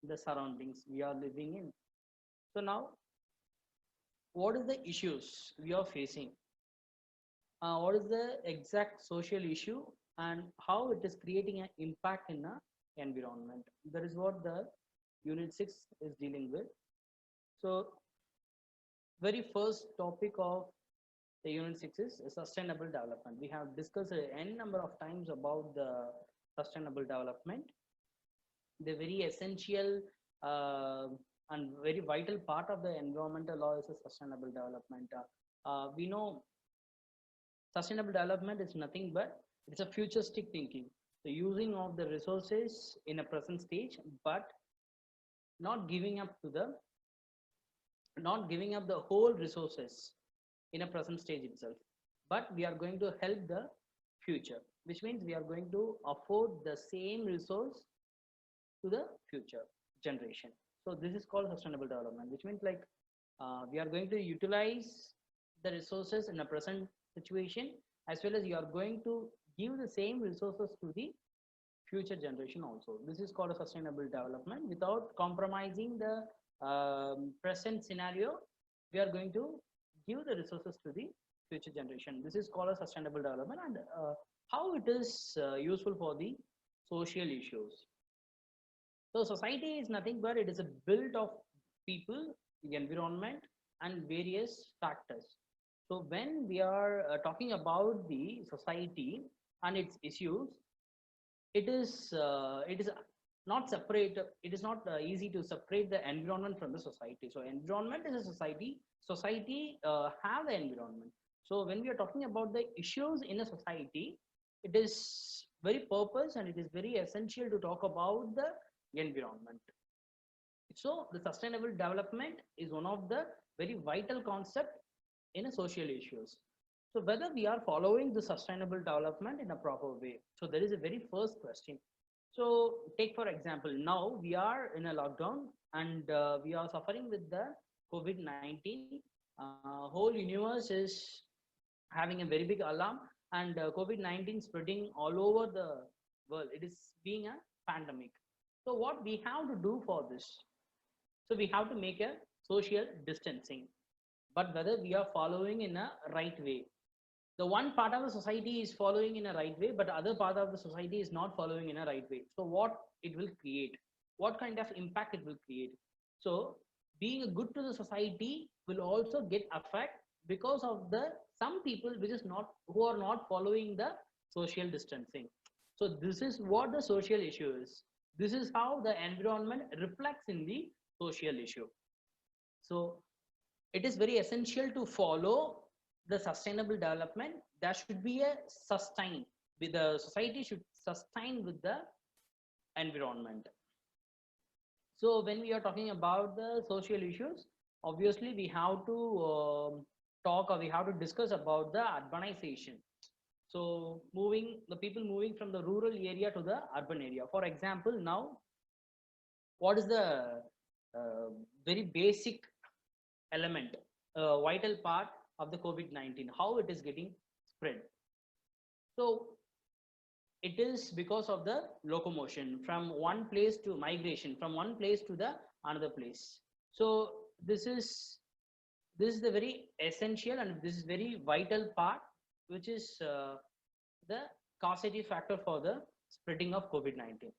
the surroundings we are living in. So now, what is the issues we are facing? What is the exact social issue and how it is creating an impact in the environment? That is what the Unit 6 is dealing with. So, very first topic of the Unit 6 is sustainable development. We have discussed n number of times about the sustainable development. The very essential and very vital part of the environmental law is a sustainable development. We know sustainable development is nothing but it's a futuristic thinking, the using of the resources in a present stage, but not giving up to the not giving up the whole resources in a present stage itself, but we are going to help the future, which means we are going to afford the same resource to the future generation. So this is called sustainable development, which means like we are going to utilize the resources in a present situation, as well as you are going to give the same resources to the future generation also. This is called a sustainable development without compromising the present scenario. We are going to give the resources to the future generation. This is called a sustainable development, and how it is useful for the social issues. So society is nothing but it is a build of people, the environment, and various factors. So when we are talking about the society and its issues, it is not separate. It is not easy to separate the environment from the society. So environment is a society. Society have the environment. So when we are talking about the issues in a society, it is very purpose and it is very essential to talk about the environment. So the sustainable development is one of the very vital concept in a social issues. So whether we are following the sustainable development in a proper way. So there is a very first question. So take for example, now we are in a lockdown and we are suffering with the COVID-19. Whole universe is having a very big alarm, and COVID-19 spreading all over the world. It is being a pandemic. So what we have to do for this? So we have to make a social distancing, but whether we are following in a right way. The one part of the society is following in a right way, but other part of the society is not following in a right way. So what it will create? What kind of impact it will create? So being good to the society will also get affect because of the some people which is not who are not following the social distancing. So this is what the social issue is. This is how the environment reflects in the social issue. So it is very essential to follow the sustainable development. There should be a sustain with the society should sustain with the environment. So when we are talking about the social issues, obviously we have to talk or we have to discuss about the urbanization. So moving the people moving from the rural area to the urban area. For example, now what is the uh, very basic element, vital part of the COVID-19, how it is getting spread? So it is because of the locomotion from one place to migration from one place to the another place. So this is this is the very essential and this is very vital part, which is the causative factor for the spreading of COVID-19.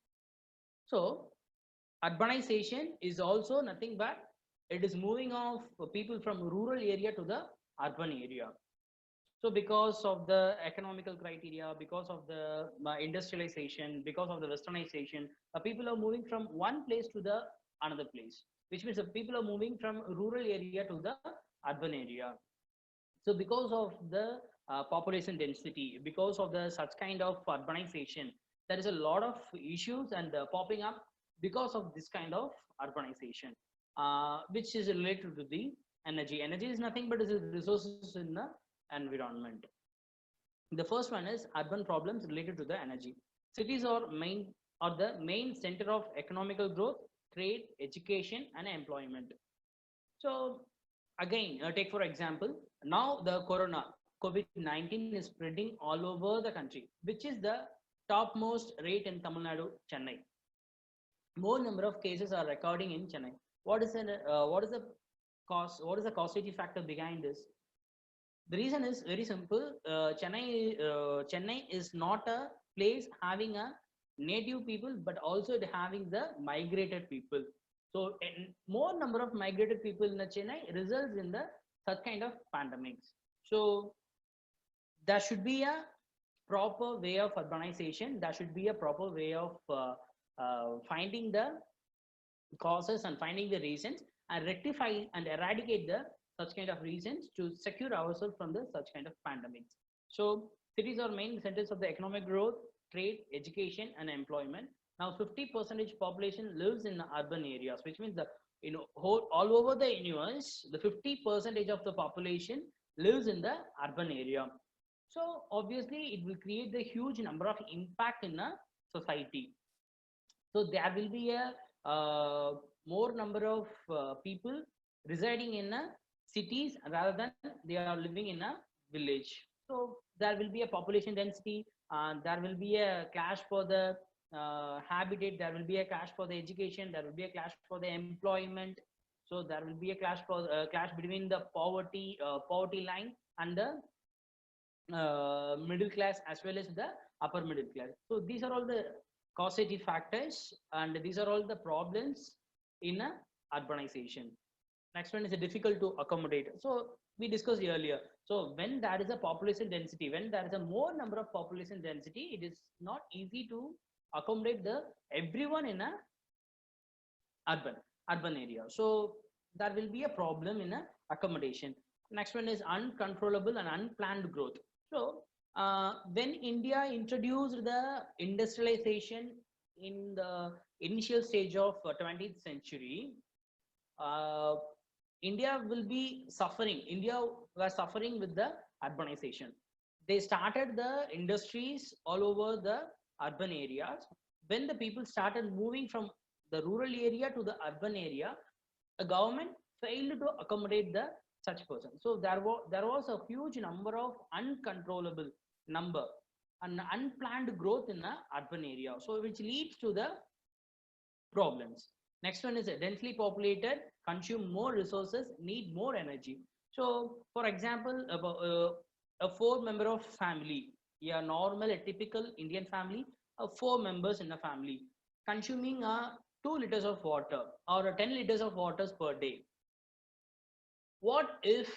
So urbanization is also nothing but it is moving of people from rural area to the urban area. So because of the economical criteria, because of the industrialization, because of the westernization, people are moving from one place to the another place, which means the people are moving from rural area to the urban area. So because of the population density, because of the such kind of urbanization, there is a lot of issues and popping up because of this kind of urbanization, which is related to the energy. Energy is nothing but is resources in the environment. The first one is urban problems related to the energy. Cities are the main center of economical growth, trade, education, and employment. So again, take for example, now the COVID-19 is spreading all over the country, which is the topmost rate in Tamil Nadu, Chennai. more number of cases are recording in Chennai. What is the cause? What is the causality factor behind this? The reason is very simple. Chennai is not a place having a native people, but also it having the migrated people. So, more number of migrated people in the Chennai results in the such kind of pandemics. So, there should be a proper way of urbanization. There should be a proper way of finding the causes and finding the reasons and rectify and eradicate the such kind of reasons to secure ourselves from the such kind of pandemics. So cities are main centers of the economic growth, trade, education, and employment. Now 50% population lives in the urban areas, which means the all over the universe, the 50% of the population lives in the urban area. So obviously it will create the huge number of impact in a society. So there will be a more number of people residing in cities rather than they are living in a village. So there will be a population density, there will be a clash for the habitat, there will be a clash for the education, there will be a clash for the employment. So there will be a clash between the poverty line and the middle class as well as the upper middle class. So these are all the causative factors and these are all the problems in urbanization. Next one is difficult to accommodate. So we discussed earlier. So when there is a population density, when there is a more number of population density, it is not easy to accommodate the everyone in a urban area. So there will be a problem in a accommodation. Next one is uncontrollable and unplanned growth. So when India introduced the industrialization in the initial stage of 20th century, uh, India will be suffering. India was suffering with the urbanization. They started the industries all over the urban areas. When the people started moving from the rural area to the urban area, the government failed to accommodate the such person. So there was a huge number of uncontrollable number and unplanned growth in the urban area. So which leads to the problems. Next one is densely populated, consume more resources, need more energy. So, for example, about a four-member of family, a normal, a typical Indian family, four members in a family, consuming 2 liters of water or 10 liters of waters per day. What if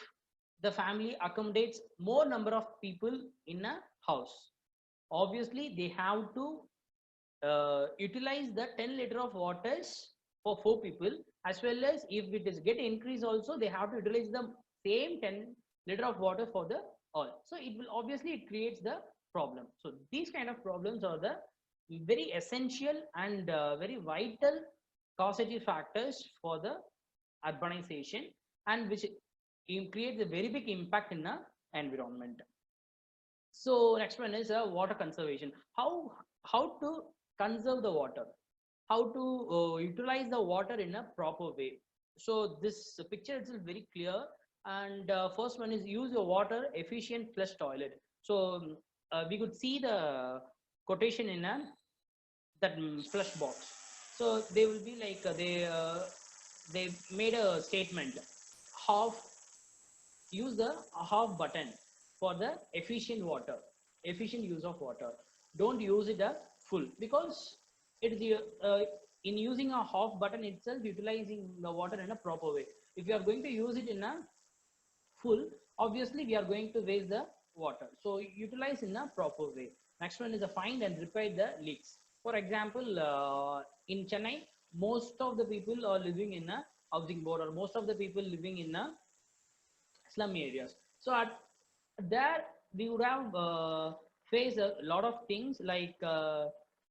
the family accommodates more number of people in a house? Obviously, they have to utilize the 10 liter of waters for four people, as well as if it is get increase also they have to utilize the same 10 liter of water for the all. So it will obviously it creates the problem. So these kind of problems are the very essential and very vital causative factors for the urbanization and which creates a very big impact in the environment. So next one is water conservation. How to conserve the water, how to utilize the water in a proper way. So this picture itself very clear. And first one is use your water efficient flush toilet. So we could see the quotation in a that flush box. So they will be like they made a statement half use the half button for the efficient use of water. Don't use it a full because it is in using a half button itself utilizing the water in a proper way. If you are going to use it in a full, obviously we are going to waste the water. So utilize in a proper way. Next one is the find and repair the leaks. For example, in Chennai, most of the people are living in a housing board or most of the people living in a slum areas. So there we would have faced a lot of things like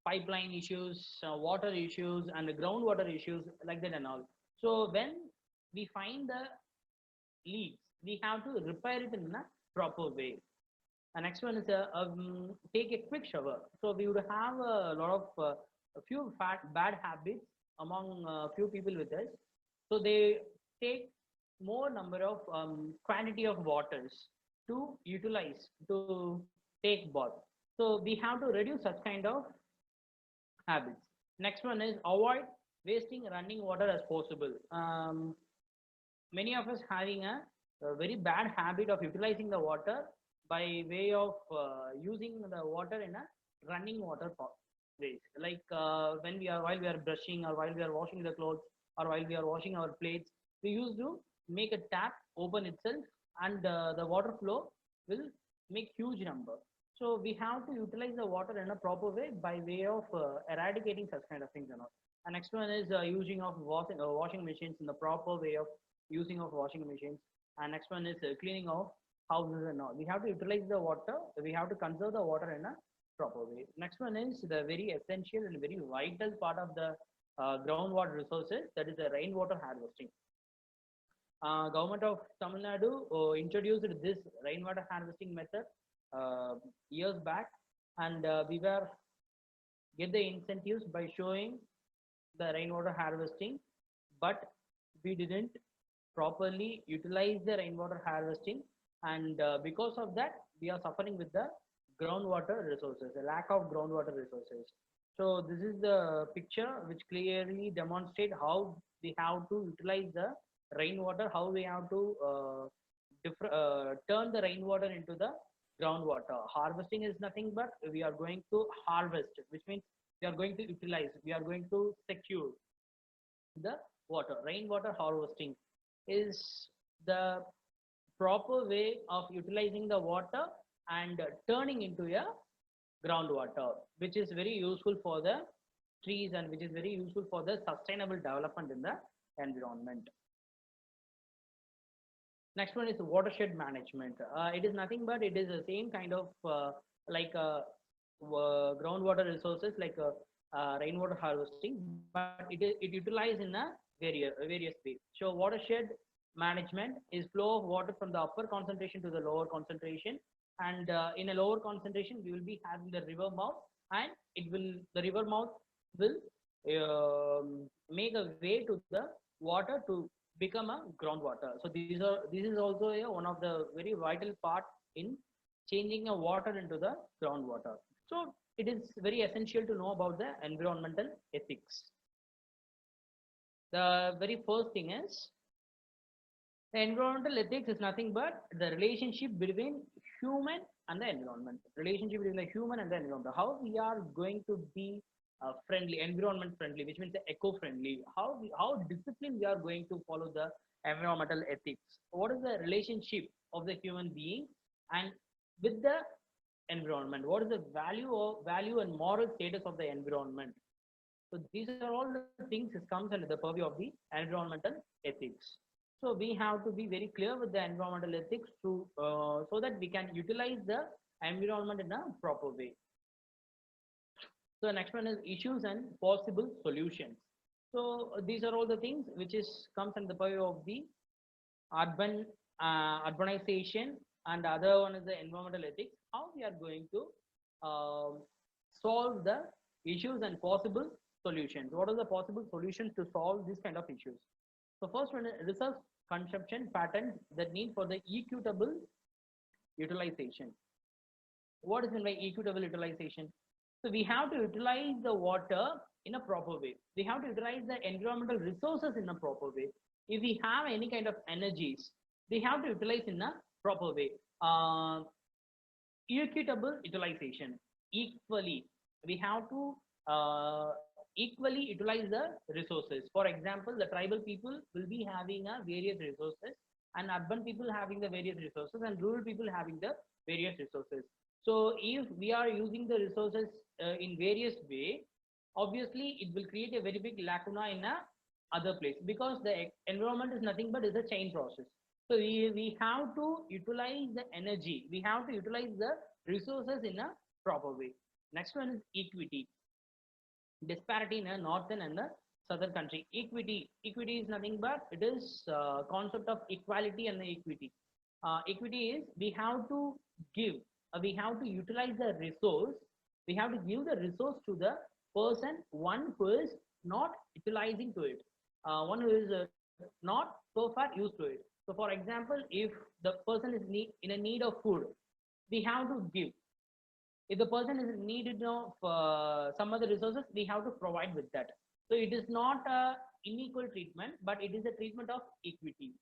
pipeline issues, water issues, and the groundwater issues like that and all. So when we find the leaks, we have to repair it in a proper way. The next one is take a quick shower. So we would have a lot of a few bad habits among few people with us. So they take more number of quantity of waters to utilize to take bath. So we have to reduce such kind of habits. Next one is avoid wasting running water as possible. Many of us having a very bad habit of utilizing the water by way of using the water in a running water ways. Like when we are while we are brushing or while we are washing the clothes or while we are washing our plates, we used to make a tap open itself and the water flow will make huge number. So we have to utilize the water in a proper way by way of eradicating such kind of things and all. And next one is using of washing machines in the proper way of using of washing machines. And next one is cleaning of houses and all. We have to utilize the water. We have to conserve the water in a proper way. Next one is the very essential and very vital part of the groundwater resources. That is the rainwater harvesting. Government of Tamil Nadu introduced this rainwater harvesting method years back, and we were get the incentives by showing the rainwater harvesting, but we didn't properly utilize the rainwater harvesting, and because of that we are suffering with the groundwater resources, a lack of groundwater resources. So this is the picture which clearly demonstrate how we have to utilize the rainwater, how we have to turn the rainwater into the groundwater. Harvesting is nothing but we are going to harvest, which means we are going to utilize, we are going to secure the water. Rainwater harvesting is the proper way of utilizing the water and turning into a groundwater, which is very useful for the trees and which is very useful for the sustainable development in the environment. Next one is watershed management. It is nothing but it is the same kind of like groundwater resources like rainwater harvesting, but it utilized in a various ways. So watershed management is flow of water from the upper concentration to the lower concentration, and in a lower concentration we will be having the river mouth, and the river mouth will make a way to the water to become a groundwater. So this is also one of the very vital part in changing a water into the groundwater. So it is very essential to know about the environmental ethics. The very first thing is the environmental ethics is nothing but the relationship between human and the environment. Relationship between the human and the environment. How we are going to be friendly, environment friendly, which means eco-friendly. How disciplined we are going to follow the environmental ethics. What is the relationship of the human being and with the environment? What is the value and moral status of the environment? So these are all the things that comes under the purview of the environmental ethics. So we have to be very clear with the environmental ethics to so that we can utilize the environment in a proper way. So the next one is issues and possible solutions. So these are all the things which is comes under the purview of the urbanization, and the other one is the environmental ethics. How we are going to solve the issues and possible solutions. What are the possible solutions to solve this kind of issues? So first one is resource consumption patterns that need for the equitable utilization. What is meant by equitable utilization? So we have to utilize the water in a proper way. We have to utilize the environmental resources in a proper way. If we have any kind of energies, we have to utilize in a proper way. Equitable utilization, equally. We have to equally utilize the resources. For example, the tribal people will be having various resources, and urban people having the various resources, and rural people having the various resources. So if we are using the resources in various way, obviously it will create a very big lacuna in a other place, because the environment is nothing but is a chain process. So we have to utilize the energy, we have to utilize the resources in a proper way. Next one is equity. Disparity in a northern and the southern country. Equity is nothing but it is concept of equality and the equity. Equity is we have to give, we have to utilize the resource, we have to give the resource to the person, one who is not utilizing to it, one who is not so far used to it. So for example, if the person is in a need of food, we have to give. If the person is needed of some other resources, we have to provide with that. So it is not a unequal treatment, but it is a treatment of equity.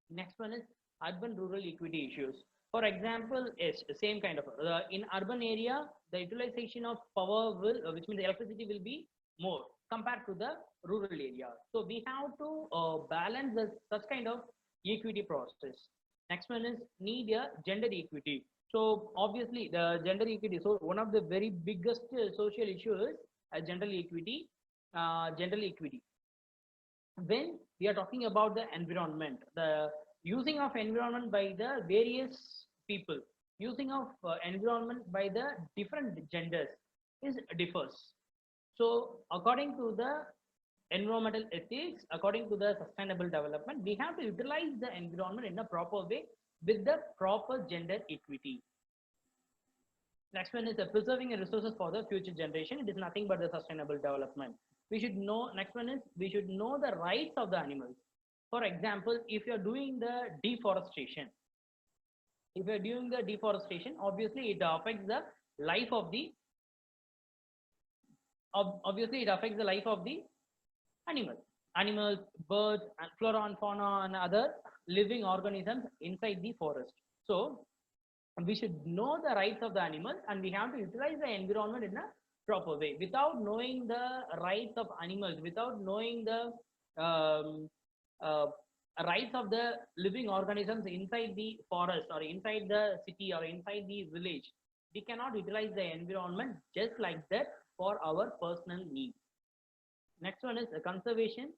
Next one is urban-rural equity issues. For example, yes, same kind of in urban area, the utilization of power will, which means electricity will be more compared to the rural area. So we have to balance such kind of equity process. Next one is need a gender equity. So obviously the gender equity. So one of the very biggest social issues is gender equity. Gender equity when we are talking about the environment, the using of environment by the various people, using of environment by the different genders is differs. So according to the environmental ethics, according to the sustainable development, we have to utilize the environment in a proper way with the proper gender equity. Next one is preserving resources for the future generation. It is nothing but the sustainable development. We should know, next one is we should know the rights of the animals. For example, if you're doing the deforestation, obviously it affects the life of the, obviously it affects the life of the animals, birds, and flora and fauna and other living organisms inside the forest. So we should know the rights of the animal and we have to utilize the environment in a proper way. Without knowing the rights of animals, without knowing the um, uh, rights of the living organisms inside the forest or inside the city or inside the village, we cannot utilize the environment just like that for our personal needs. Next one is the conservation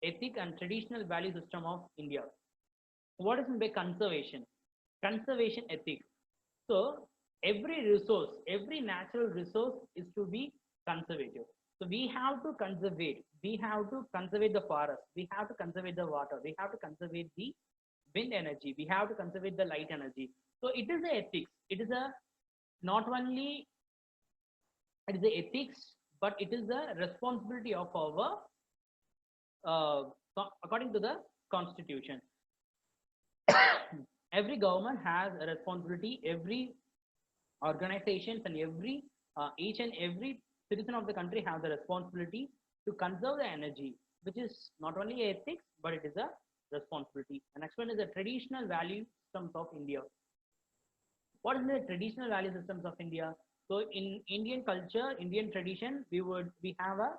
ethic and traditional value system of India. What is meant by conservation? Conservation ethics. So every resource, every natural resource is to be conservative. So we have to conserve it. We have to conserve the forest. We have to conserve the water. We have to conserve the wind energy. We have to conserve the light energy. So it is the ethics. It is a not only it is the ethics, but it is the responsibility of our according to the constitution. Every government has a responsibility. Every organizations and every each and every citizen of the country have the responsibility to conserve the energy, which is not only ethics but it is a responsibility. The next one is the traditional value systems of India. What is the traditional value systems of India? So in Indian culture, Indian tradition, we have a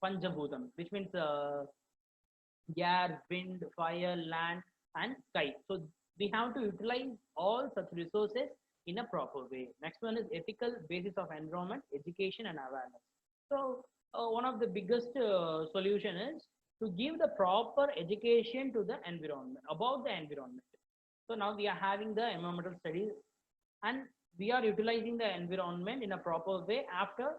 Panchabhutam, which means air, wind, fire, land, and sky. So we have to utilize all such resources in a proper way. Next one is ethical basis of environment, education, and awareness. So one of the biggest solution is to give the proper education to the environment about the environment. So now we are having the environmental studies and we are utilizing the environment in a proper way after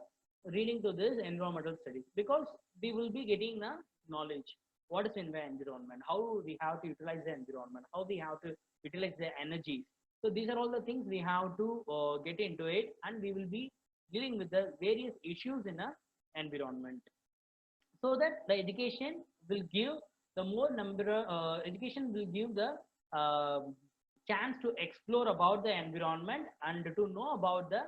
reading to this environmental studies because we will be getting the knowledge what is in the environment, how we have to utilize the environment, how we have to utilize the energies. So these are all the things we have to get into it, and we will be dealing with the various issues in a environment. So that the education will give the more number, education will give the uh, chance to explore about the environment and to know about the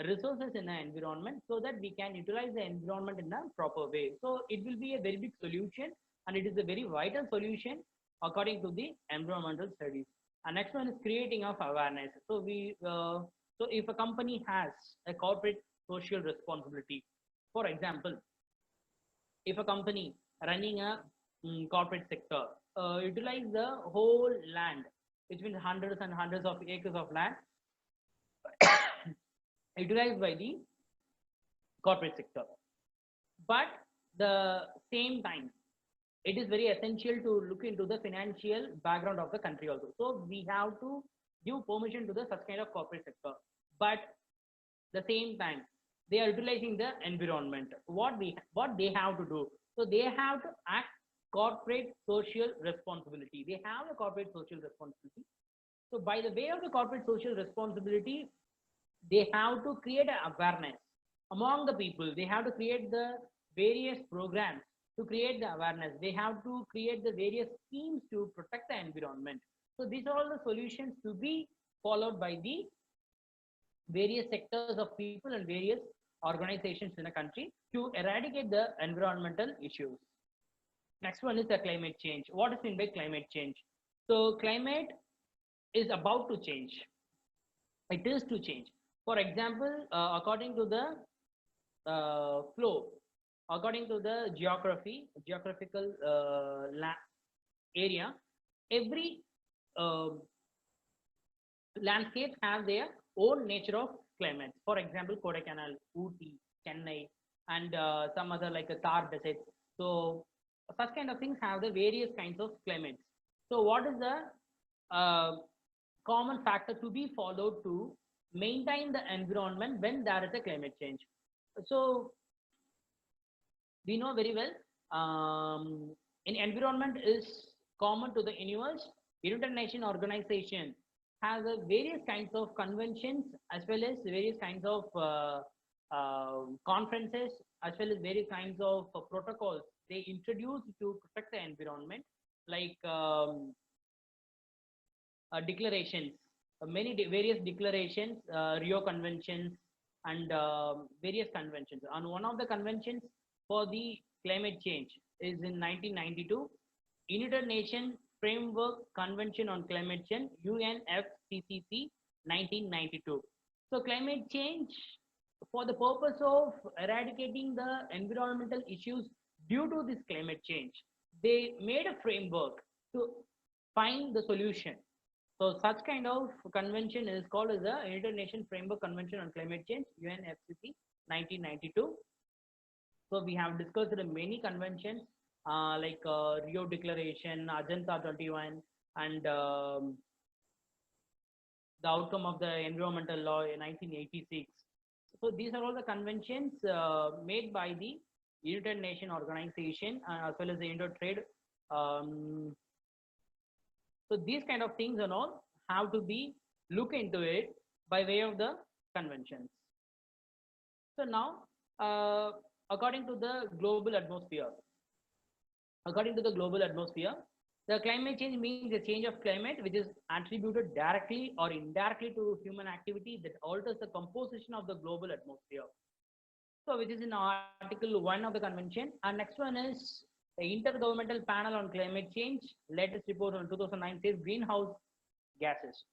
resources in the environment so that we can utilize the environment in a proper way. So it will be a very big solution and it is a very vital solution according to the environmental studies. And next one is creating of awareness. So so if a company has a corporate social responsibility, for example, if a company running a corporate sector utilize the whole land, which means hundreds and hundreds of acres of land utilized by the corporate sector, but the same time it is very essential to look into the financial background of the country also. So we have to give permission to the such kind of corporate sector, but the same time they are utilizing the environment. What they have to do? So they have to act corporate social responsibility. They have a corporate social responsibility. So by the way of the corporate social responsibility, they have to create an awareness among the people. They have to create the various programs to create the awareness. They have to create the various schemes to protect the environment. So these are all the solutions to be followed by the various sectors of people and various organizations in a country to eradicate the environmental issues. Next one is the climate change. What is meant by climate change? So climate is about to change. It is to change. For example, according to the flow, according to the geographical area, every uh, landscapes have their own nature of climates. For example, Kodaikanal, Ooty, Chennai, and some other like a Thar desert. So such kind of things have the various kinds of climates. So what is the common factor to be followed to maintain the environment when there is a climate change? So we know very well in environment is common to the universe. United Nations organization has a various kinds of conventions as well as various kinds of conferences as well as various kinds of protocols they introduce to protect the environment, like declarations, various declarations, Rio conventions, and various conventions. On one of the conventions for the climate change is in 1992, United Nations Framework Convention on Climate Change, UNFCCC 1992. So climate change, for the purpose of eradicating the environmental issues due to this climate change, they made a framework to find the solution. So such kind of convention is called as the United Nations Framework Convention on Climate Change, UNFCCC 1992. So we have discussed many conventions like Rio Declaration, Ajanta 21, and the outcome of the environmental law in 1986. So these are all the conventions made by the United Nations organization as well as the Intertrade. So these kind of things and all have to be look into it by way of the conventions. So now, according to the global atmosphere, the climate change means a change of climate which is attributed directly or indirectly to human activity that alters the composition of the global atmosphere. So which is in Article 1 of the convention. And next one is the Intergovernmental Panel on Climate Change. Latest report on 2009 says greenhouse gases.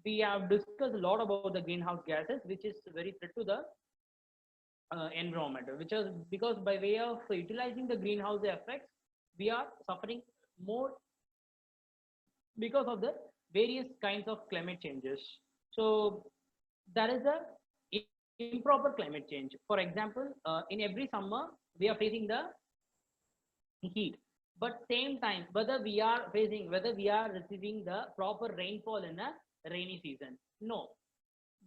We have discussed a lot about the greenhouse gases, which is very threat to the environment, which is because by way of utilizing the greenhouse effects, we are suffering more because of the various kinds of climate changes. So there is a improper climate change. For example, in every summer we are facing the heat, but same time whether we are receiving the proper rainfall in a rainy season, no.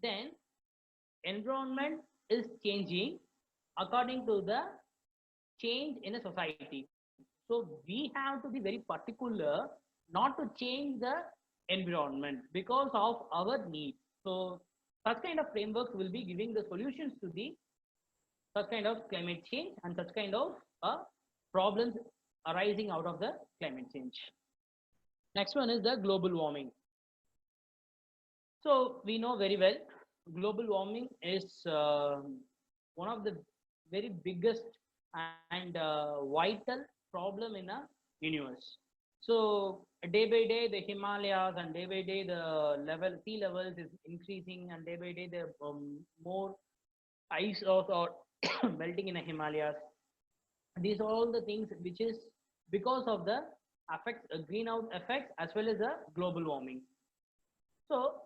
Then environment is changing according to the change in a society. So we have to be very particular not to change the environment because of our needs. So such kind of frameworks will be giving the solutions to the such kind of climate change and such kind of problems arising out of the climate change. Next one is the global warming. So we know very well global warming is one of the very biggest and vital problem in a universe. So day by day the Himalayas and day by day the sea levels is increasing, and day by day the more ice or melting in the Himalayas. These are all the things which is because of the effects, greenhouse effects as well as the global warming. So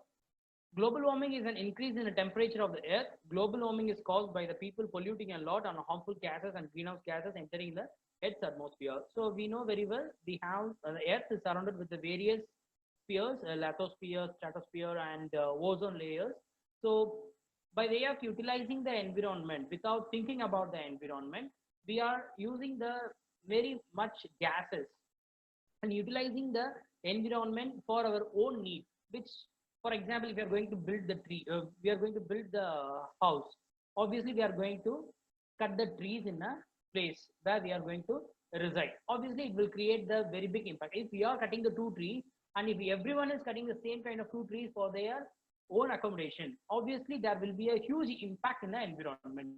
global warming is an increase in the temperature of the earth. Global warming is caused by the people polluting a lot on harmful gases and greenhouse gases entering the Earth's atmosphere. So we know very well we have the Earth is surrounded with the various spheres, lithosphere, stratosphere, and ozone layers. So by way of utilizing the environment without thinking about the environment, we are using the very much gases and utilizing the environment for our own needs, which, for example, if we are going to build the we are going to build the house, obviously we are going to cut the trees in a place where we are going to reside. Obviously it will create the very big impact if we are cutting the two trees, and if everyone is cutting the same kind of two trees for their own accommodation, obviously there will be a huge impact in the environment.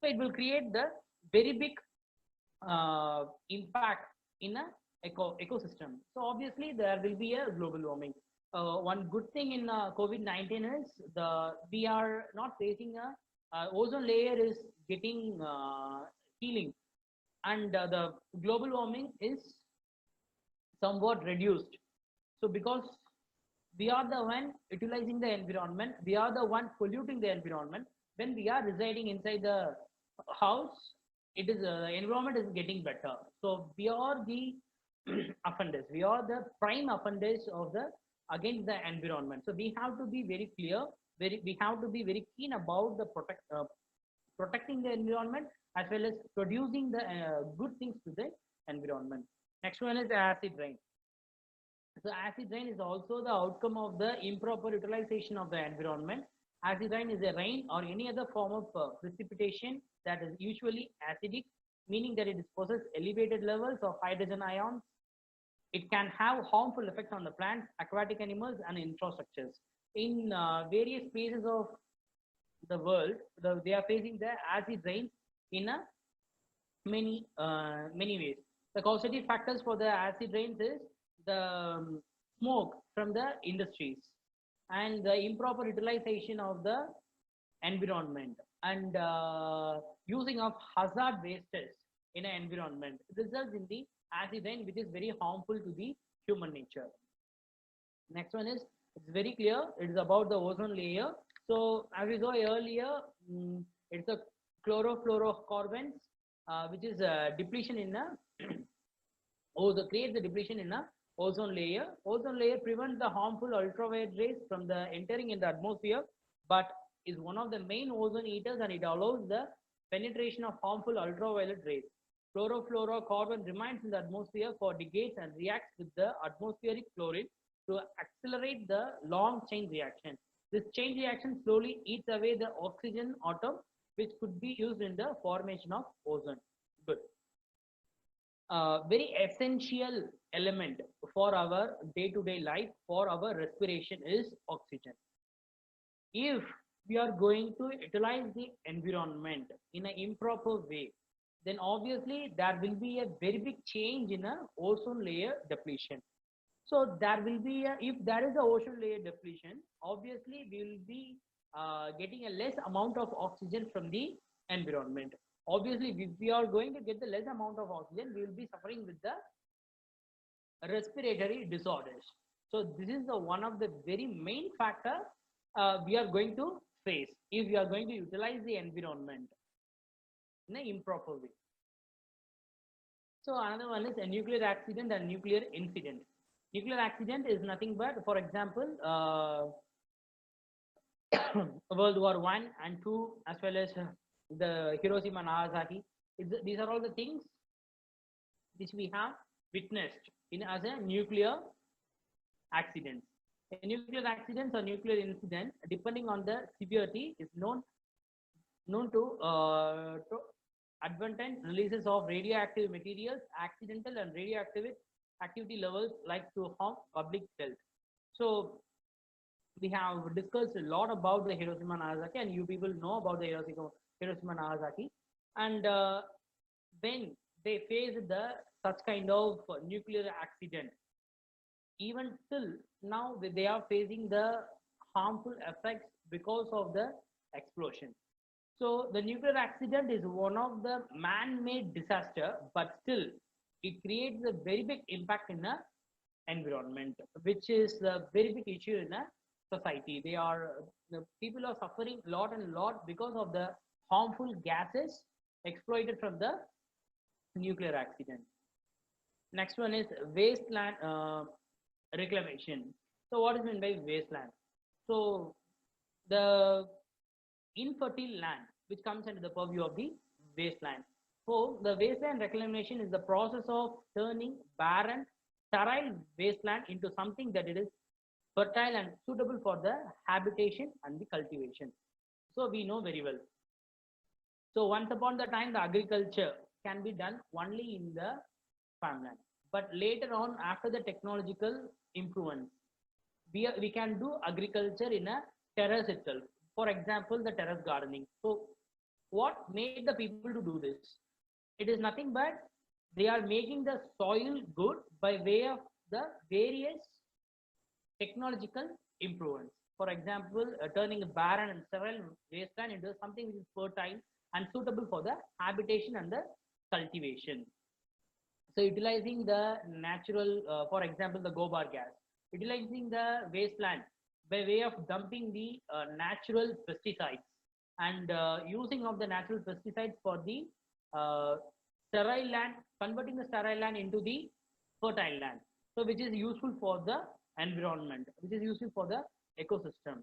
So it will create the very big impact in a ecosystem. So obviously there will be a global warming. One good thing in COVID-19 is we are not facing a ozone layer is getting healing, and the global warming is somewhat reduced. So because we are the one utilizing the environment, we are the one polluting the environment. When we are residing inside the house, it is the environment is getting better. So we are the offenders. We are the prime offenders of the against the environment. So we have to be very clear. We have to be very keen about the protecting the environment as well as producing the good things to the environment. Next one is acid rain. So acid rain is also the outcome of the improper utilization of the environment. Acid rain is a rain or any other form of precipitation that is usually acidic, meaning that it possesses elevated levels of hydrogen ions. It can have harmful effects on the plants, aquatic animals, and infrastructures. In various places of the world, they are facing the acid rain in a many ways. The causative factors for the acid rains is the smoke from the industries and the improper utilization of the environment, and using of hazard wastes in an environment results in the acid rain, which is very harmful to the human nature. Next one is, it's very clear, it is about the ozone layer. So as we saw earlier, it's a chlorofluorocarbons, which is a depletion in a creates the depletion in a ozone layer. Ozone layer prevents the harmful ultraviolet rays from the entering in the atmosphere, but is one of the main ozone eaters, and it allows the penetration of harmful ultraviolet rays. Chlorofluorocarbon remains in the atmosphere for decades and reacts with the atmospheric fluorine to accelerate the long chain reaction. This chain reaction slowly eats away the oxygen atom, which could be used in the formation of ozone. Good. Very essential element for our day-to-day life, for our respiration, is oxygen. If we are going to utilize the environment in an improper way, then obviously there will be a very big change in a ozone layer depletion. So there will be if there is a ozone layer depletion, obviously we will be getting a less amount of oxygen from the environment. Obviously, if we are going to get the less amount of oxygen, we will be suffering with the respiratory disorders. So this is the one of the very main factor we are going to face if we are going to utilize the environment in an improper way. So another one is a nuclear accident and nuclear incident. Nuclear accident is nothing but, for example, World War I and II, as well as the Hiroshima and Nagasaki. These are all the things which we have witnessed in as a nuclear accident. A nuclear accident or nuclear incident, depending on the severity, is known to advantage releases of radioactive materials, accidental and radioactive activity levels like to harm public health. So we have discussed a lot about the Hiroshima and Nagasaki, and you people know about the Hiroshima and Nagasaki. And when they faced the such kind of nuclear accident, even till now they are facing the harmful effects because of the explosion. So the nuclear accident is one of the man-made disaster, but still it creates a very big impact in the environment, which is a very big issue in a society. The people are suffering a lot and lot because of the harmful gases exploited from the nuclear accident. Next one is wasteland reclamation. So what is meant by wasteland? So the infertile land which comes under the purview of the wasteland. So the wasteland reclamation is the process of turning barren, sterile wasteland into something that it is fertile and suitable for the habitation and the cultivation. So we know very well. So once upon the time, the agriculture can be done only in the farmland. But later on, after the technological improvements, we can do agriculture in a terrace itself. For example, the terrace gardening. So what made the people to do this? It is nothing but they are making the soil good by way of the various technological improvements. For example, turning a barren and sterile wasteland into something which is fertile and suitable for the habitation and the cultivation. So utilizing the natural, for example, the gobar gas, utilizing the wasteland by way of dumping the natural pesticides and using of the natural pesticides for the uh, sterile land, converting the sterile land into the fertile land. So which is useful for the environment, which is useful for the ecosystem.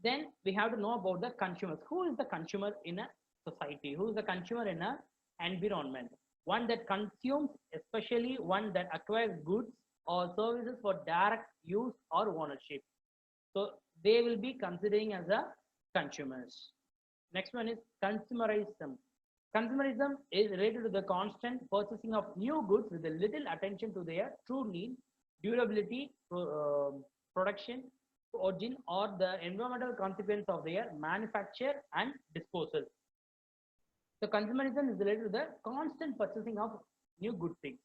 Then we have to know about the consumers. Who is the consumer in a society? Who is the consumer in a environment? One that consumes, especially one that acquires goods or services for direct use or ownership. So they will be considering as a consumers. Next one is consumerism. Consumerism is related to the constant purchasing of new goods with a little attention to their true need, durability, production, origin, or the environmental consequence of their manufacture and disposal. So consumerism is related to the constant purchasing of new good things.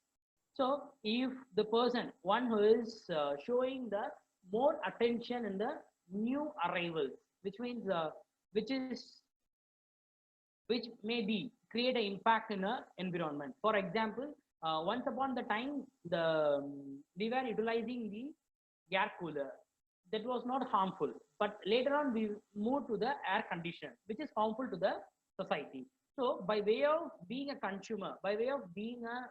So if the person, one who is showing the more attention in the new arrivals, which means which is which may be create an impact in a environment. For example, once upon the time, we were utilizing the air cooler. That was not harmful, but later on we moved to the air conditioner, which is harmful to the society. So by way of being a consumer, by way of being a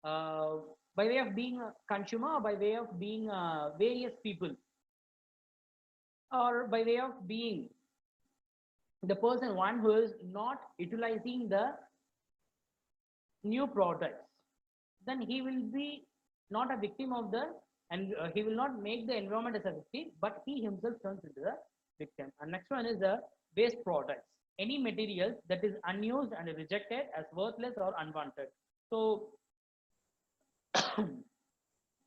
uh, by way of being a consumer, or by way of being various people, or by way of being the person one who is not utilizing the new products, then he will be not a victim of the, and he will not make the environment as a victim, but he himself turns into the victim. And next one is the waste products. Any material that is unused and rejected as worthless or unwanted. So you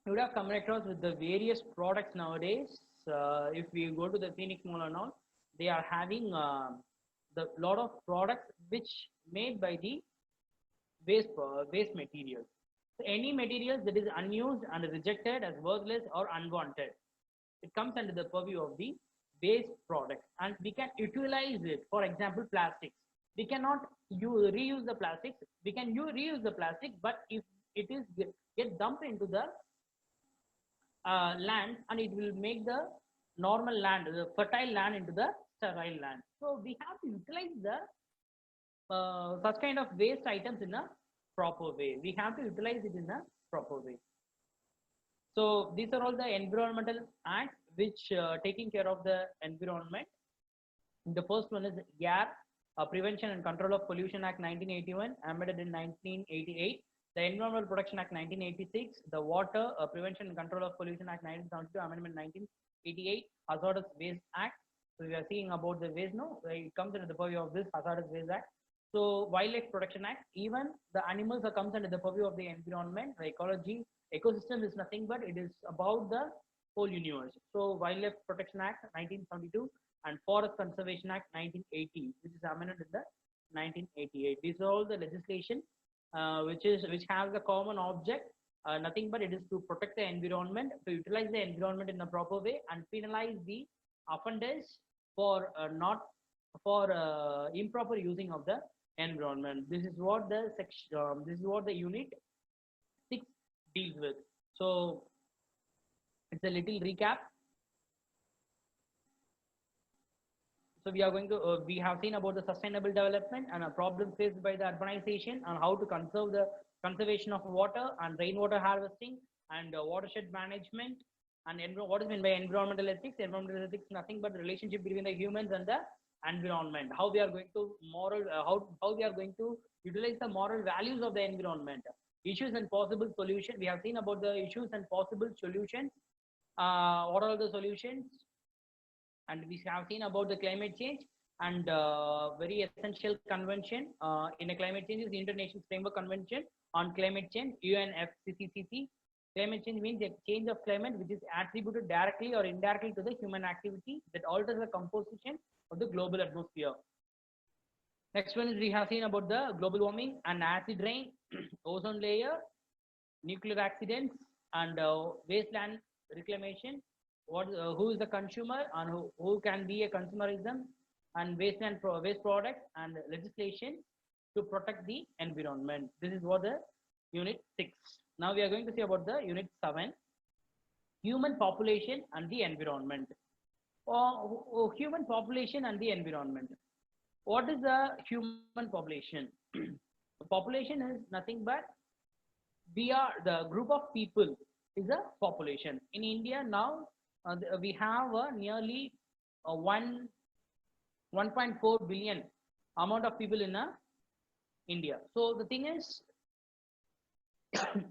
would have come across with the various products nowadays. If we go to the Phoenix Mall and all, they are having the lot of products which made by the waste materials. So any materials that is unused and rejected as worthless or unwanted, it comes under the purview of the waste products, and we can utilize it. For example, plastics. We cannot reuse the plastics. We can reuse the plastic, but if it is get dumped into the land, and it will make the normal land, the fertile land, into the sterile land. So we have to utilize the such kind of waste items in a proper way. We have to utilize it in a proper way. So these are all the environmental acts which taking care of the environment. The first one is GAR, Prevention and Control of Pollution Act 1981, amended in 1988. The Environmental Protection Act 1986, the Water Prevention and Control of Pollution Act 1972, Amendment 1988, Hazardous Waste Act. So we are seeing about the waste, no, it comes under the purview of this Hazardous Waste Act. So Wildlife Protection Act, even the animals are comes under the purview of the environment, the ecology. Ecosystem is nothing but it is about the whole universe. So Wildlife Protection Act 1972 and Forest Conservation Act 1980, which is amended in the 1988. These are all the legislation which has the common object, nothing but it is to protect the environment, to utilize the environment in a proper way, and penalize the offenders for not for improper using of the environment. This is what the section. This is what the unit 6 deals with. So it's a little recap. So we are going to we have seen about the sustainable development and a problem faced by the urbanization, and how to conserve the conservation of water and rainwater harvesting and watershed management, and what is meant by environmental ethics. Environmental ethics nothing but the relationship between the humans and the environment. How we are going to moral how we are going to utilize the moral values of the environment. Issues and possible solution. We have seen about the issues and possible solutions. What are the solutions? And we have seen about the climate change, and very essential convention in a climate change is the International Framework Convention on Climate Change, UNFCCC. Climate change means a change of climate which is attributed directly or indirectly to the human activity that alters the composition of the global atmosphere. Next one is we have seen about the global warming and acid rain, ozone layer, nuclear accidents, and wasteland reclamation. Who is the consumer and who can be a consumerism, and waste products and legislation to protect the environment. This is what the unit 6. Now we are going to see about the unit 7, human population and the environment. Human population and the environment. What is the human population? The population is nothing but we are the group of people is a population. In India now, we have nearly 1.4 billion amount of people in India. So the thing is,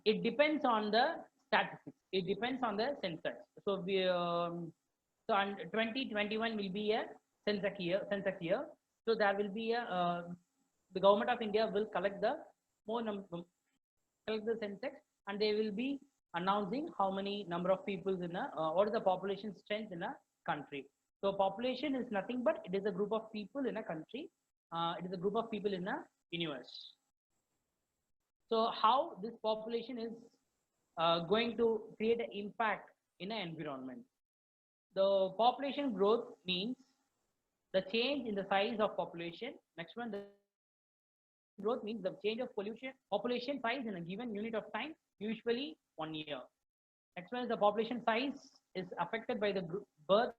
it depends on the statistics. It depends on the census. So we so 2021 will be a census year. So there will be a the government of India will collect the collect the census, and they will be announcing how many number of people in what is the population strength in a country. So population is nothing but it is a group of people in a country. It is a group of people in a universe. So how this population is going to create an impact in an environment. The population growth means the change in the size of population. Next one, the growth means the change of population size in a given unit of time, usually 1 year. Next one is the population size is affected by the birth.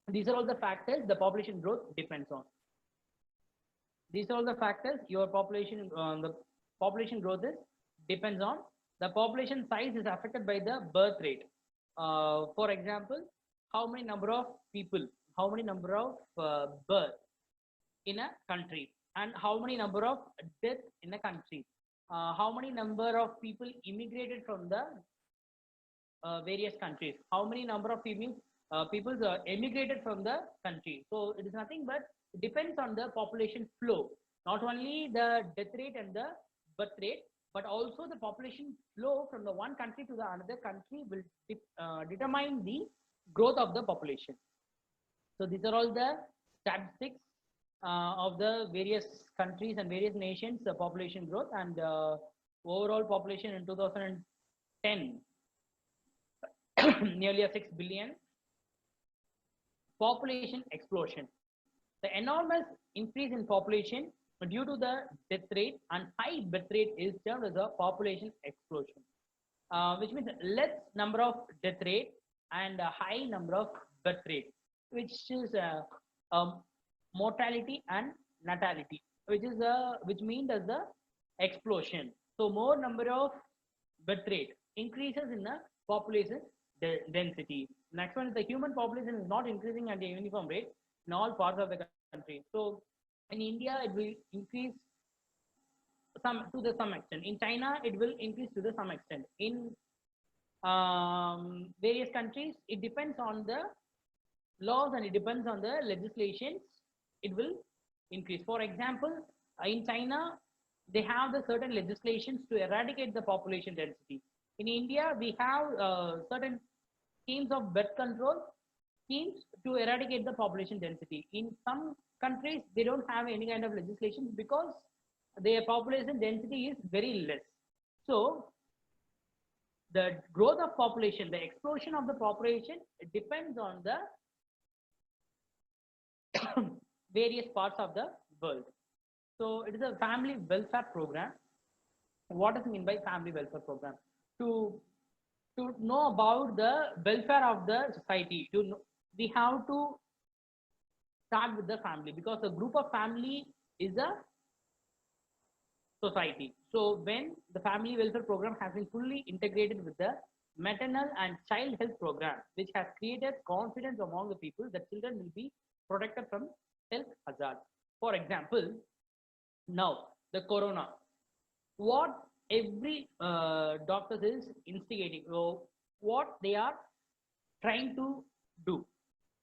These are all the factors the population growth depends on. These are all the factors your population, the population growth is depends on. The population size is affected by the birth rate. For example, how many number of people, how many number of birth in a country, and how many number of death in a country, how many number of people immigrated from the various countries, how many number of people emigrated from the country. So it is nothing but it depends on the population flow, not only the death rate and the birth rate, but also the population flow from the one country to the another country will determine the growth of the population. So these are all the statistics of the various countries and various nations population growth, and overall population in 2010 nearly a 6 billion. Population explosion. The enormous increase in population due to the death rate and high birth rate is termed as a population explosion, which means less number of death rate and a high number of birth rate, which is mortality and natality, which means as the explosion. So more number of birth rate increases in the population density. Next one is the human population is not increasing at a uniform rate in all parts of the country. So in India, it will increase to some extent. In China, it will increase to some extent. In various countries, it depends on the laws and it depends on the legislations. It will increase. For example, in China, they have the certain legislations to eradicate the population density. In India, we have certain schemes of birth control schemes to eradicate the population density. In some countries, they don't have any kind of legislation because their population density is very less. So the growth of population, the explosion of the population, it depends on the various parts of the world. So it is a family welfare program. What does it mean by family welfare program? To know about the welfare of the society, we have to start with the family, because a group of family is a society. So when the family welfare program has been fully integrated with the maternal and child health program, which has created confidence among the people that children will be protected from health hazards. For example, now the corona, what every doctor is instigating, so what they are trying to do,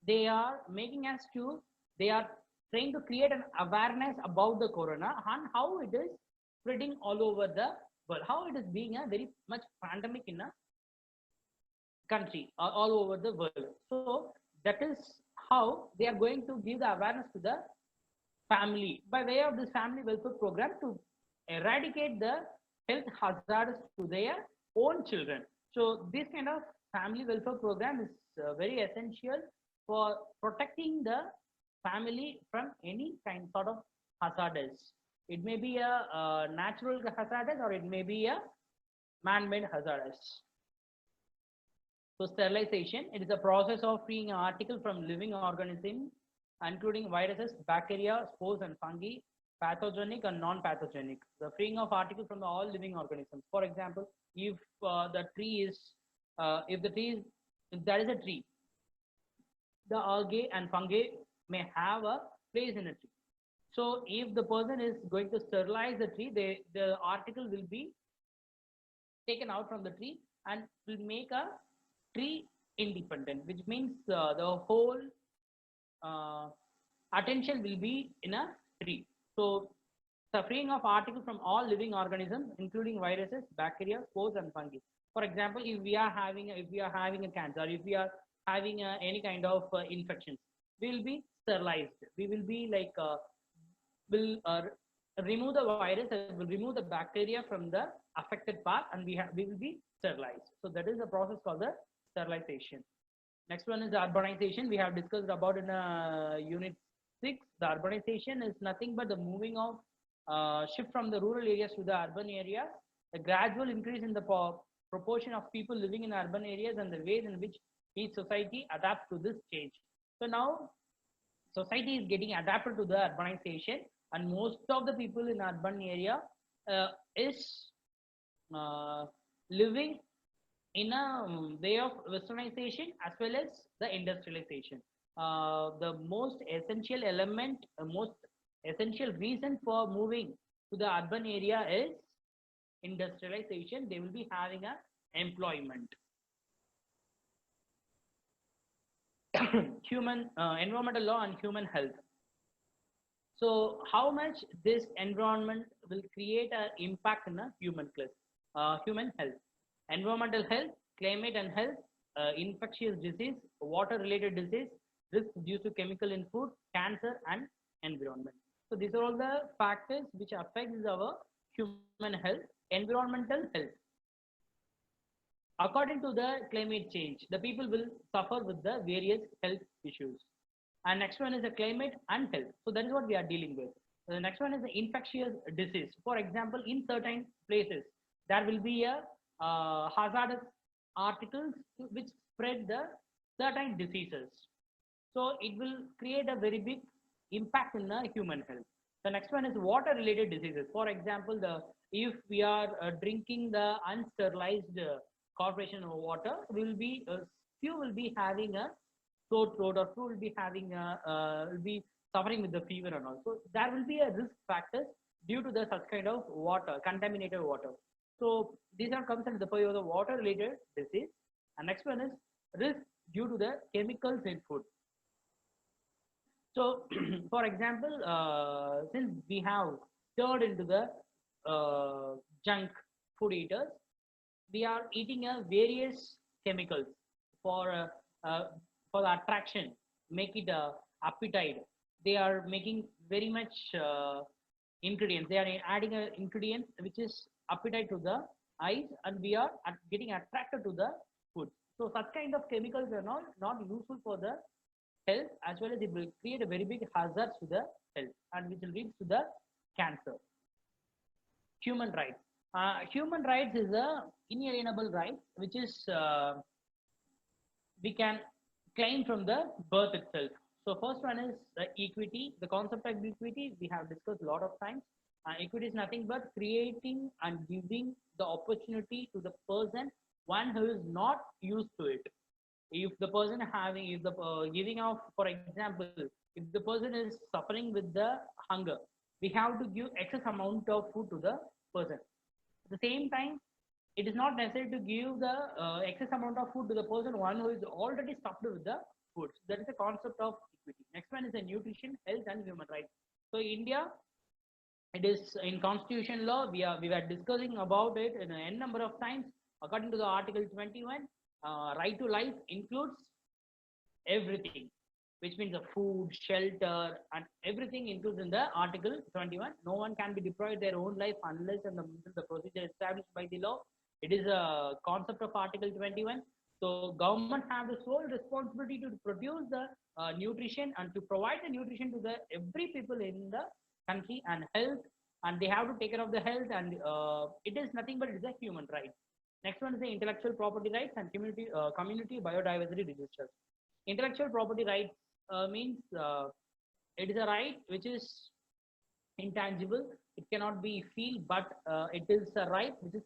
they are making us to, they are trying to create an awareness about the corona and how it is spreading all over the world, how it is being a very much pandemic in a country all over the world. So that is how they are going to give the awareness to the family by way of this family welfare program to eradicate the health hazards to their own children. So this kind of family welfare program is very essential for protecting the family from any kind sort of hazards. It may be a natural hazardous or it may be a man-made hazardous. So sterilization, it is a process of freeing an article from living organisms, including viruses, bacteria, spores, and fungi, pathogenic and non-pathogenic. The freeing of article from all living organisms. For example, if the tree is, if there is a tree, the algae and fungi may have a place in a tree. So if the person is going to sterilize the tree, the article will be taken out from the tree and will make a tree independent, which means the whole attention will be in a tree. So the freeing of articles from all living organisms, including viruses, bacteria, spores, and fungi. For example, if we are having a cancer, if we are having any kind of infections, we will be sterilized. We will be like will remove the virus and will remove the bacteria from the affected part, and we will be sterilized. So that is the process called the sterilization. Next one is the urbanization. We have discussed about in unit 6. The urbanization is nothing but the moving of shift from the rural areas to the urban areas, a gradual increase in the proportion of people living in urban areas and the ways in which each society adapts to this change. So now society is getting adapted to the urbanization, and most of the people in urban area is living in a way of westernization as well as the industrialization. The most essential element, most essential reason for moving to the urban area is industrialization. They will be having a employment. Human environmental law and human health. So how much this environment will create an impact in a human health, environmental health, climate and health, infectious disease, water related disease, risk due to chemical in food, cancer, and environment. So these are all the factors which affects our human health, environmental health. According to the climate change, the people will suffer with the various health issues. And next one is the climate and health. So that is what we are dealing with. The next one is the infectious disease. For example, in certain places, there will be a hazardous articles which spread the certain diseases. So it will create a very big impact in the human health. The next one is water related diseases. For example, if we are drinking the unsterilized corporation of water, few will be having a sore throat, or few will be having will be suffering with the fever and all. So there will be a risk factors due to the such kind of water, contaminated water. So these are comes under the purview of the water related disease. And next one is risk due to the chemicals in food. So for example, since we have turned into the junk food eaters, we are eating various chemicals for for the attraction, make it appetite. They are making very much ingredients. They are adding an ingredient which is appetite to the eyes, and we are getting attracted to the food. So such kind of chemicals are not useful for the health, as well as it will create a very big hazard to the health, and which will lead to the cancer. Human rights. Human rights is a inalienable right, which is we can claim from the birth itself. So first one is equity. The concept of equity we have discussed a lot of times. Equity is nothing but creating and giving the opportunity to the person, one who is not used to it. If the person having, if the giving of, for example, if the person is suffering with the hunger, we have to give excess amount of food to the person. At the same time, it is not necessary to give the excess amount of food to the person, one who is already stuffed with the foods. That is the concept of equity. Next one is the nutrition, health, and human rights. So India, it is in constitution law. We were discussing about it in a n number of times. According to the Article 21, right to life includes everything, which means the food, shelter, and everything includes in the Article 21. No one can be deprived their own life unless and until the procedure established by the law. It is a concept of Article 21. So government have the sole responsibility to produce the nutrition and to provide the nutrition to the every people in the country and health, and they have to take care of the health, and it is nothing but it is a human right. Next one is the intellectual property rights and community biodiversity registers. Intellectual property rights means it is a right which is intangible. It cannot be feel, but it is a right which is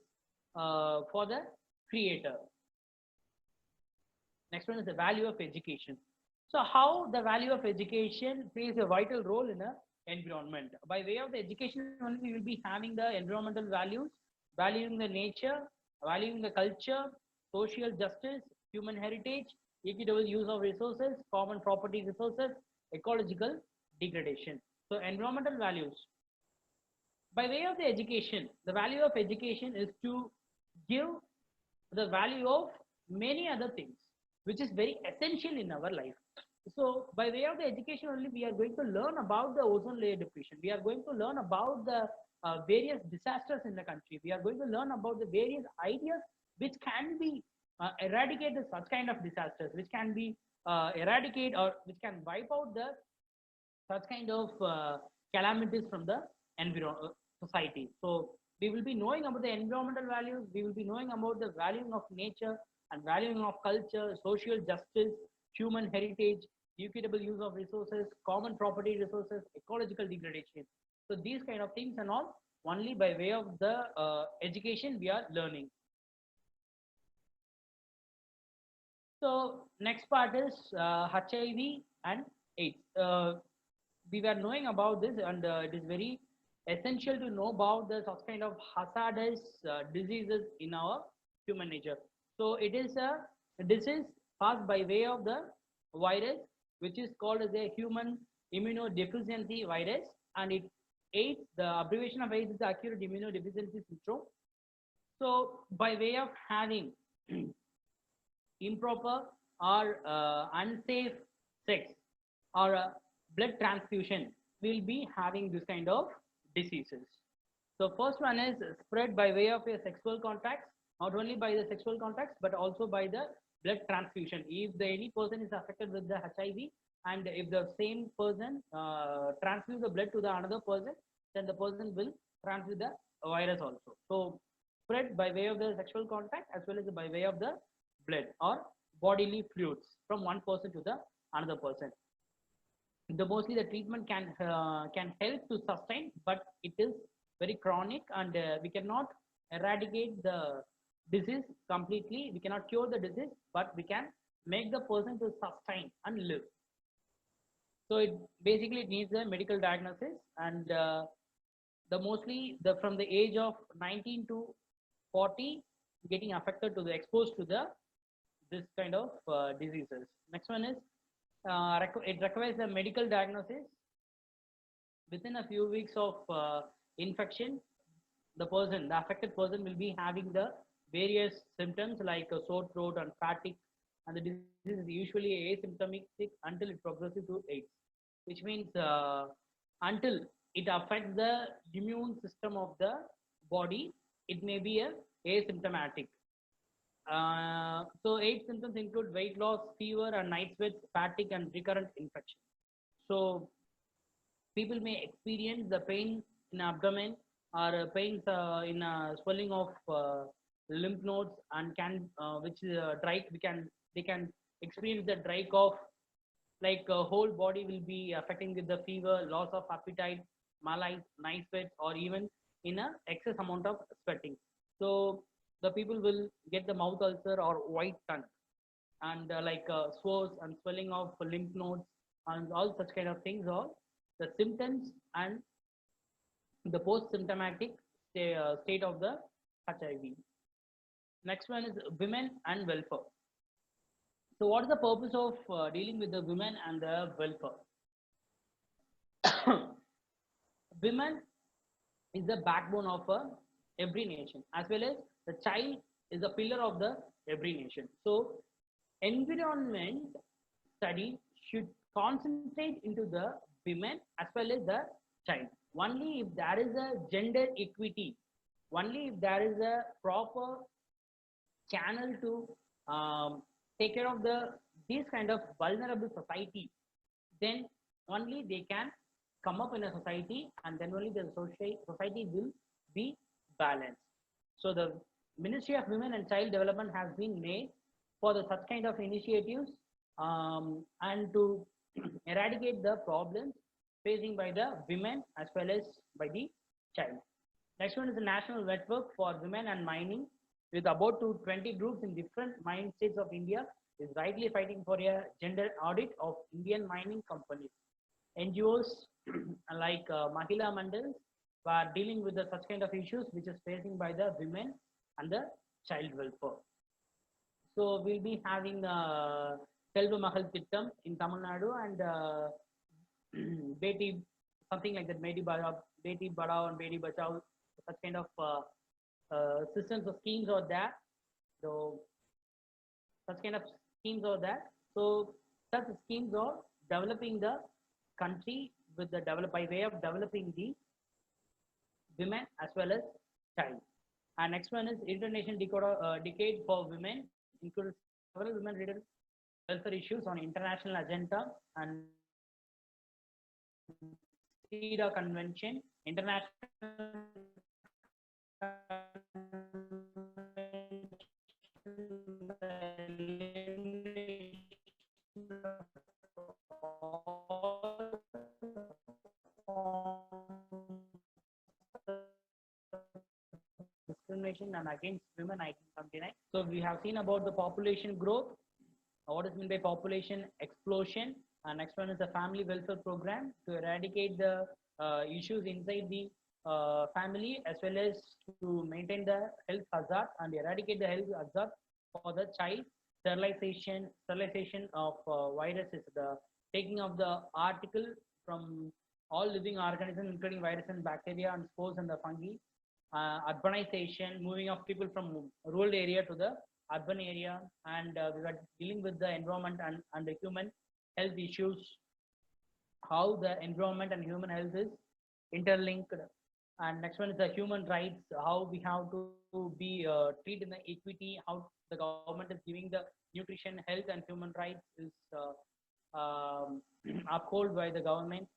for the creator. Next one is the value of education. So how the value of education plays a vital role in a environment. By way of the education only, we will be having the environmental values, valuing the nature, valuing the culture, social justice, human heritage, equitable use of resources, common property resources, ecological degradation. So environmental values. By way of the education, the value of education is to give the value of many other things, which is very essential in our life. So by way of the education only, we are going to learn about the ozone layer depletion. We are going to learn about the various disasters in the country. We are going to learn about the various ideas which can be eradicate such kind of disasters, which can be eradicate or which can wipe out the such kind of calamities from the society. So we will be knowing about the environmental values. We will be knowing about the valuing of nature and valuing of culture, social justice, human heritage, equitable use of resources, common property resources, ecological degradation. So these kind of things and all only by way of the education we are learning. So next part is HIV and AIDS. We were knowing about this, and it is very essential to know about the such kind of hazardous diseases in our human nature. So it is a disease passed by way of the virus, which is called as a human immunodeficiency virus, and it AIDS, the abbreviation of AIDS is the acute immunodeficiency syndrome. So by way of having improper or unsafe sex or blood transfusion, will be having this kind of diseases. So first one is spread by way of a sexual contacts, not only by the sexual contacts but also by the blood transfusion. If any person is affected with the HIV, and if the same person transfuse the blood to the another person, then the person will transfuse the virus also. So spread by way of the sexual contact as well as by way of the blood or bodily fluids from one person to the another person. The mostly the treatment can help to sustain, but it is very chronic, and we cannot eradicate the disease completely. We cannot cure the disease, but we can make the person to sustain and live. So it basically needs a medical diagnosis, and the mostly the from the age of 19 to 40 getting affected to the exposed to the this kind of diseases. Next one is it requires a medical diagnosis. Within a few weeks of infection, the affected person will be having the various symptoms like a sore throat and fatigue, and the disease is usually asymptomatic until it progresses to AIDS, which means until it affects the immune system of the body, it may be asymptomatic. So AIDS symptoms include weight loss, fever and night sweats, fatigue and recurrent infection. So people may experience the pain in abdomen or pains in swelling of lymph nodes, and can which dry they can experience the dry cough, like whole body will be affecting with the fever, loss of appetite, malaise, night sweats, or even in a excess amount of sweating. So the people will get the mouth ulcer or white tongue, and sores and swelling of lymph nodes and all such kind of things, all the symptoms and the post-symptomatic state of the HIV. Next one is women and welfare. So what is the purpose of dealing with the women and the welfare? Women is the backbone of every nation, as well as the child is the pillar of the every nation. So environment study should concentrate into the women as well as the child. Only if there is a gender equity, only if there is a proper channel to take care of these kind of vulnerable society, then only they can come up in a society, and then only the society will be balanced. So the Ministry of Women and Child Development has been made for the such kind of initiatives, and to eradicate the problems facing by the women as well as by the child. Next one is the National Network for Women and Mining, with about 20 groups in different mine states of India, is rightly fighting for a gender audit of Indian mining companies. NGOs like Mahila Mandals are dealing with such kind of issues which is facing by the women and the child welfare. So we'll be having Selva Mahal Tittam in Tamil Nadu, and Beti, something like that, Beti Badao and Beti Bachao, such kind of systems or schemes are there. So such kind of schemes are there. So such schemes are developing the country with the by way of developing the women as well as child. And next one is International Decade for Women, includes several women-related welfare issues on international agenda, and CEDA Convention, International discrimination and against women 1979. So we have seen about the population growth. What is meant by population explosion? Next one is the family welfare program to eradicate the issues inside the family, as well as to maintain the health hazard and eradicate the health hazard for the child. Sterilization of viruses, the taking of the article from all living organisms, including virus and bacteria and spores and the fungi. Urbanization, moving of people from rural area to the urban area, and we were dealing with the environment and the human health issues, how the environment and human health is interlinked. And next one is the human rights, how we have to be treated in the equity, how the government is giving the nutrition, health and human rights is upheld by the government.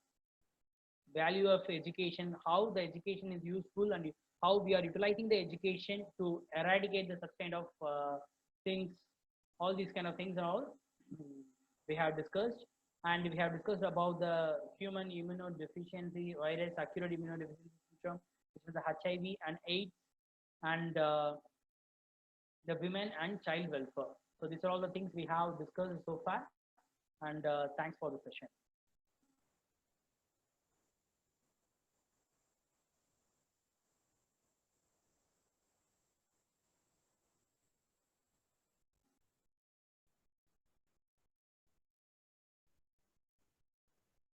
Value of education, how the education is useful, and how we are utilizing the education to eradicate the such kind of things. All these kind of things are all we have discussed. And we have discussed about the human immunodeficiency virus, acute immunodeficiency syndrome, which is the HIV and AIDS, and the women and child welfare. So these are all the things we have discussed so far, and thanks for the session.